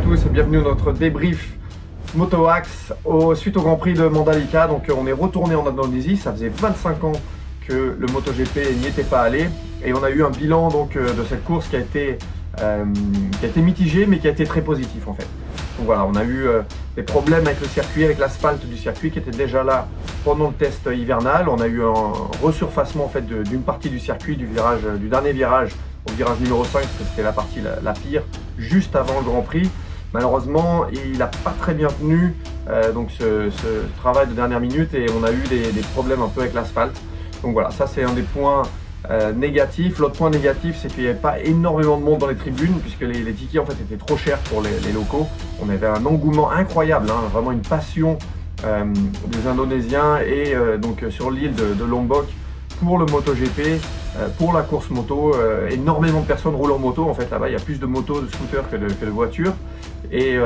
tous, bienvenue dans notre débrief Motoax suite au Grand Prix de Mandalika. Donc on est retourné en Indonésie, ça faisait 25 ans que le MotoGP n'y était pas allé et on a eu un bilan donc, de cette course qui a été mitigé mais qui a été très positif en fait. Donc voilà, on a eu des problèmes avec le circuit, avec l'asphalte du circuit qui était déjà là pendant le test hivernal. On a eu un resurfacement en fait d'une partie du circuit, du dernier virage au virage numéro 5, parce que c'était la partie la pire, juste avant le Grand Prix. Malheureusement, il n'a pas très bien tenu donc ce travail de dernière minute et on a eu des problèmes un peu avec l'asphalte. Donc voilà, ça c'est un des points négatifs. L'autre point négatif, c'est qu'il n'y avait pas énormément de monde dans les tribunes puisque les tickets en fait étaient trop chers pour les locaux. On avait un engouement incroyable, hein, vraiment une passion des Indonésiens et donc sur l'île de Lombok pour le MotoGP, pour la course moto. Énormément de personnes roulent en moto en fait là-bas, il y a plus de motos, de scooters que de voitures et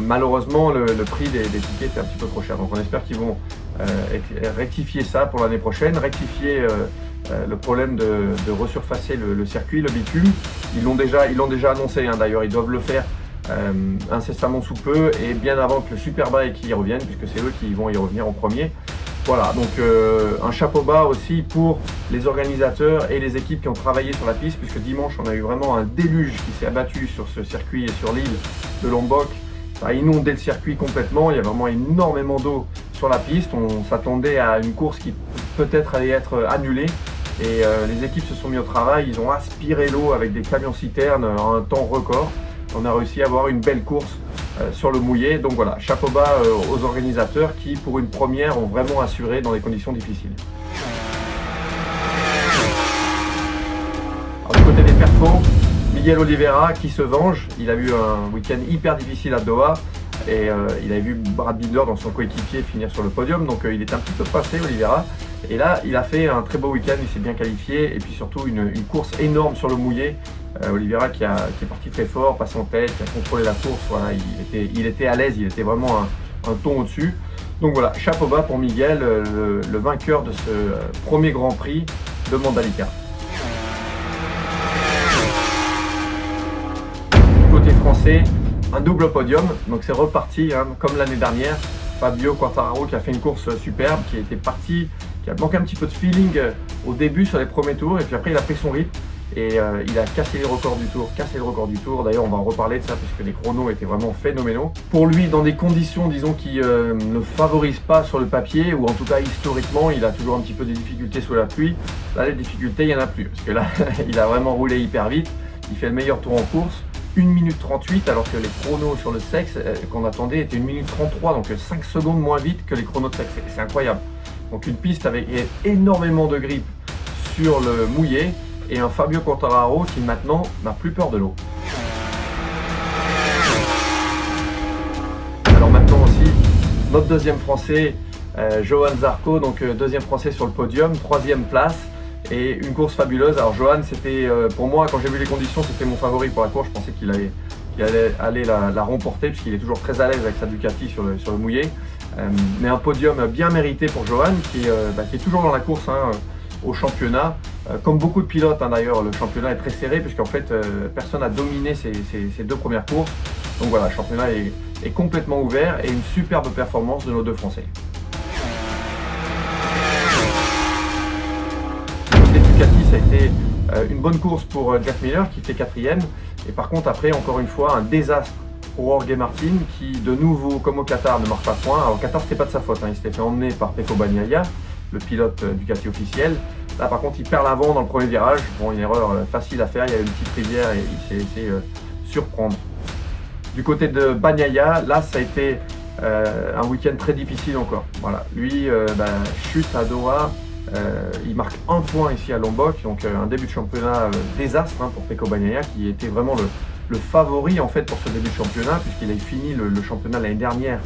malheureusement le prix des tickets était un petit peu trop cher. Donc on espère qu'ils vont rectifier ça pour l'année prochaine, rectifier le problème de resurfacer le circuit, le bitume. Ils l'ont déjà annoncé, hein, d'ailleurs ils doivent le faire incessamment sous peu et bien avant que le Superbike y revienne puisque c'est eux qui vont y revenir en premier. Voilà, donc un chapeau bas aussi pour les organisateurs et les équipes qui ont travaillé sur la piste puisque dimanche on a eu vraiment un déluge qui s'est abattu sur ce circuit et sur l'île de Lombok. Ça a inondé le circuit complètement, il y a vraiment énormément d'eau sur la piste. On s'attendait à une course qui peut-être allait être annulée et les équipes se sont mis au travail, ils ont aspiré l'eau avec des camions citernes en un temps record. On a réussi à avoir une belle course sur le mouillé. Donc voilà, chapeau bas aux organisateurs qui, pour une première, ont vraiment assuré dans des conditions difficiles. Alors, du côté des perfos, Miguel Oliveira qui se venge. Il a eu un week-end hyper difficile à Doha et il a vu Brad Binder dans son coéquipier finir sur le podium. Donc il est un petit peu passé, Oliveira. Et là, il a fait un très beau week-end, il s'est bien qualifié et puis surtout une course énorme sur le mouillé. Oliveira qui est parti très fort, passe en tête, qui a contrôlé la course, voilà, il était à l'aise, il était vraiment un ton au-dessus. Donc voilà, chapeau bas pour Miguel, le vainqueur de ce premier Grand Prix de Mandalika. Côté français, un double podium, donc c'est reparti hein, comme l'année dernière. Fabio Quartararo qui a fait une course superbe, qui était parti, qui a manqué un petit peu de feeling au début sur les premiers tours et puis après il a pris son rythme. Et il a cassé le record du tour, d'ailleurs on va en reparler de ça puisque les chronos étaient vraiment phénoménaux. Pour lui, dans des conditions disons qui ne favorisent pas sur le papier, ou en tout cas historiquement, il a toujours un petit peu des difficultés sous la pluie. Là les difficultés il n'y en a plus, parce que là il a vraiment roulé hyper vite, il fait le meilleur tour en course, 1 minute 38 alors que les chronos sur le sexe qu'on attendait étaient 1 minute 33, donc 5 secondes moins vite que les chronos de sexe, c'est incroyable. Donc une piste avec énormément de grippe sur le mouillé, et un Fabio Quartararo qui maintenant n'a plus peur de l'eau. Alors maintenant aussi, notre deuxième français, Johan Zarco, donc deuxième français sur le podium, 3e place et une course fabuleuse. Alors Johan, c'était pour moi, quand j'ai vu les conditions, c'était mon favori pour la course. Je pensais qu'il allait aller la remporter puisqu'il est toujours très à l'aise avec sa Ducati sur le mouillé. Mais un podium bien mérité pour Johan qui est toujours dans la course hein, au championnat. Comme beaucoup de pilotes hein, d'ailleurs, le championnat est très serré puisqu'en fait personne n'a dominé ces deux premières courses. Donc voilà, le championnat est complètement ouvert et une superbe performance de nos deux Français. Côté Ducati, ça a été une bonne course pour Jack Miller qui fait 4e. Et par contre après, encore une fois, un désastre pour Jorge Martin qui de nouveau, comme au Qatar, ne marque pas de points. Alors au Qatar, c'était pas de sa faute, hein, il s'était fait emmener par Pecco Bagnaia, le pilote Ducati officiel. Là par contre il perd l'avant dans le premier virage, bon une erreur facile à faire, il y a une petite rivière et il s'est laissé surprendre. Du côté de Bagnaia, là ça a été un week-end très difficile encore. Voilà, lui chute à Doha, il marque 1 point ici à Lombok, donc un début de championnat désastre hein, pour Pecco Bagnaia qui était vraiment le favori en fait pour ce début de championnat puisqu'il a fini le championnat l'année dernière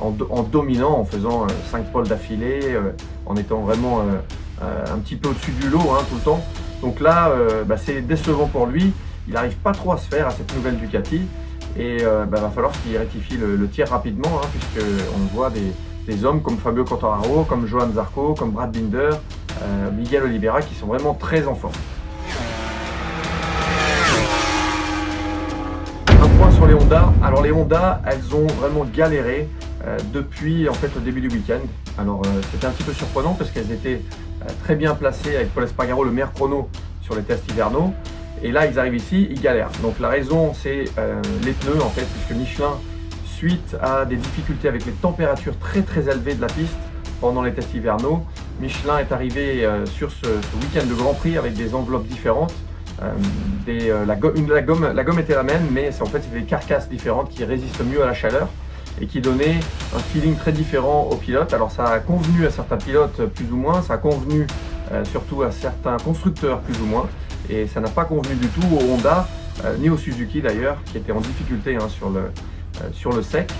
en dominant, en faisant 5 poles d'affilée, en étant vraiment un petit peu au-dessus du lot hein, tout le temps. Donc là, c'est décevant pour lui. Il n'arrive pas trop à se faire à cette nouvelle Ducati et va falloir qu'il rectifie le tir rapidement hein, puisqu'on voit des hommes comme Fabio Quartararo, comme Johan Zarco, comme Brad Binder, Miguel Oliveira qui sont vraiment très en forme. Un point sur les Honda Honda. Alors les Honda, elles ont vraiment galéré depuis en fait le début du week-end. Alors c'était un petit peu surprenant parce qu'elles étaient très bien placées avec Pol Espargaro, le meilleur chrono sur les tests hivernaux. Et là ils arrivent ici, ils galèrent. Donc la raison c'est les pneus en fait, puisque Michelin, suite à des difficultés avec les températures très élevées de la piste pendant les tests hivernaux, Michelin est arrivé sur ce week-end de Grand Prix avec des enveloppes différentes. La gomme était la même, mais en fait c'est des carcasses différentes qui résistent mieux à la chaleur et qui donnaient un feeling très différent aux pilotes. Alors ça a convenu à certains pilotes plus ou moins, ça a convenu surtout à certains constructeurs plus ou moins, et ça n'a pas convenu du tout au Honda, ni au Suzuki d'ailleurs, qui était en difficulté hein, sur le sec.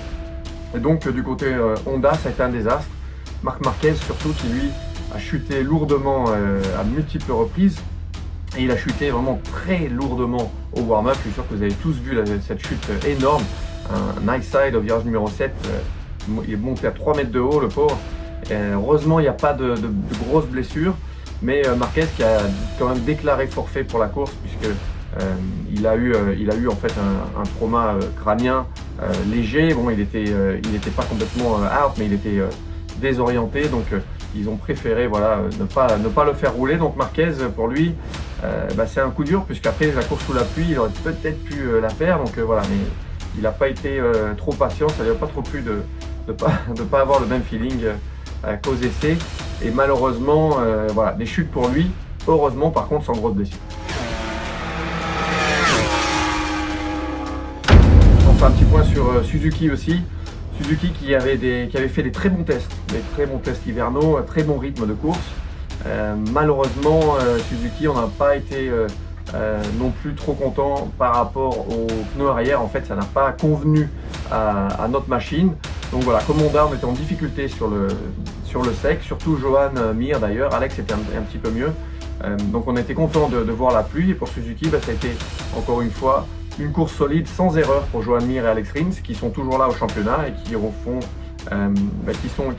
Et donc du côté Honda, ça a été un désastre. Marc Marquez surtout, qui lui a chuté lourdement à multiples reprises. Et il a chuté vraiment très lourdement au warm-up. Je suis sûr que vous avez tous vu cette chute énorme. Un high side au virage numéro 7. Il est monté à 3 mètres de haut, le pauvre. Heureusement, il n'y a pas de grosses blessures. Mais Marquez qui a quand même déclaré forfait pour la course, puisque il a eu en fait un trauma crânien léger. Bon, il était pas complètement out, mais il était désorienté. Donc ils ont préféré voilà, ne pas le faire rouler. Donc Marquez, pour lui, c'est un coup dur, puisqu'après la course sous la pluie, il aurait peut-être pu la faire. Donc voilà, mais il n'a pas été trop patient. Ça lui a pas trop plu de pas avoir le même feeling qu'aux essais. Et malheureusement, voilà, des chutes pour lui. Heureusement, par contre, sans grosse blessure. Enfin, un petit point sur Suzuki aussi. Suzuki qui avait fait des très bons tests hivernaux, très bon rythme de course. Malheureusement, Suzuki, on n'a pas été non plus trop content par rapport aux pneus arrière. En fait, ça n'a pas convenu à notre machine. Donc voilà, comme Honda, on était en difficulté sur le sec, surtout Johan Mir d'ailleurs. Alex était un petit peu mieux. Donc on était content de voir la pluie. Et pour Suzuki, ça a été encore une fois une course solide, sans erreur pour Johan Mir et Alex Rins, qui sont toujours là au championnat et qui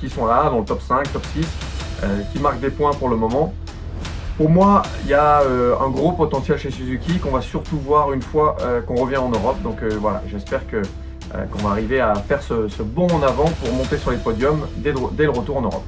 sont là dans le top 5, top 6, qui marquent des points pour le moment. Pour moi, il y a un gros potentiel chez Suzuki qu'on va surtout voir une fois qu'on revient en Europe. Donc voilà, j'espère qu'on va arriver à faire ce bond en avant pour monter sur les podiums dès le retour en Europe.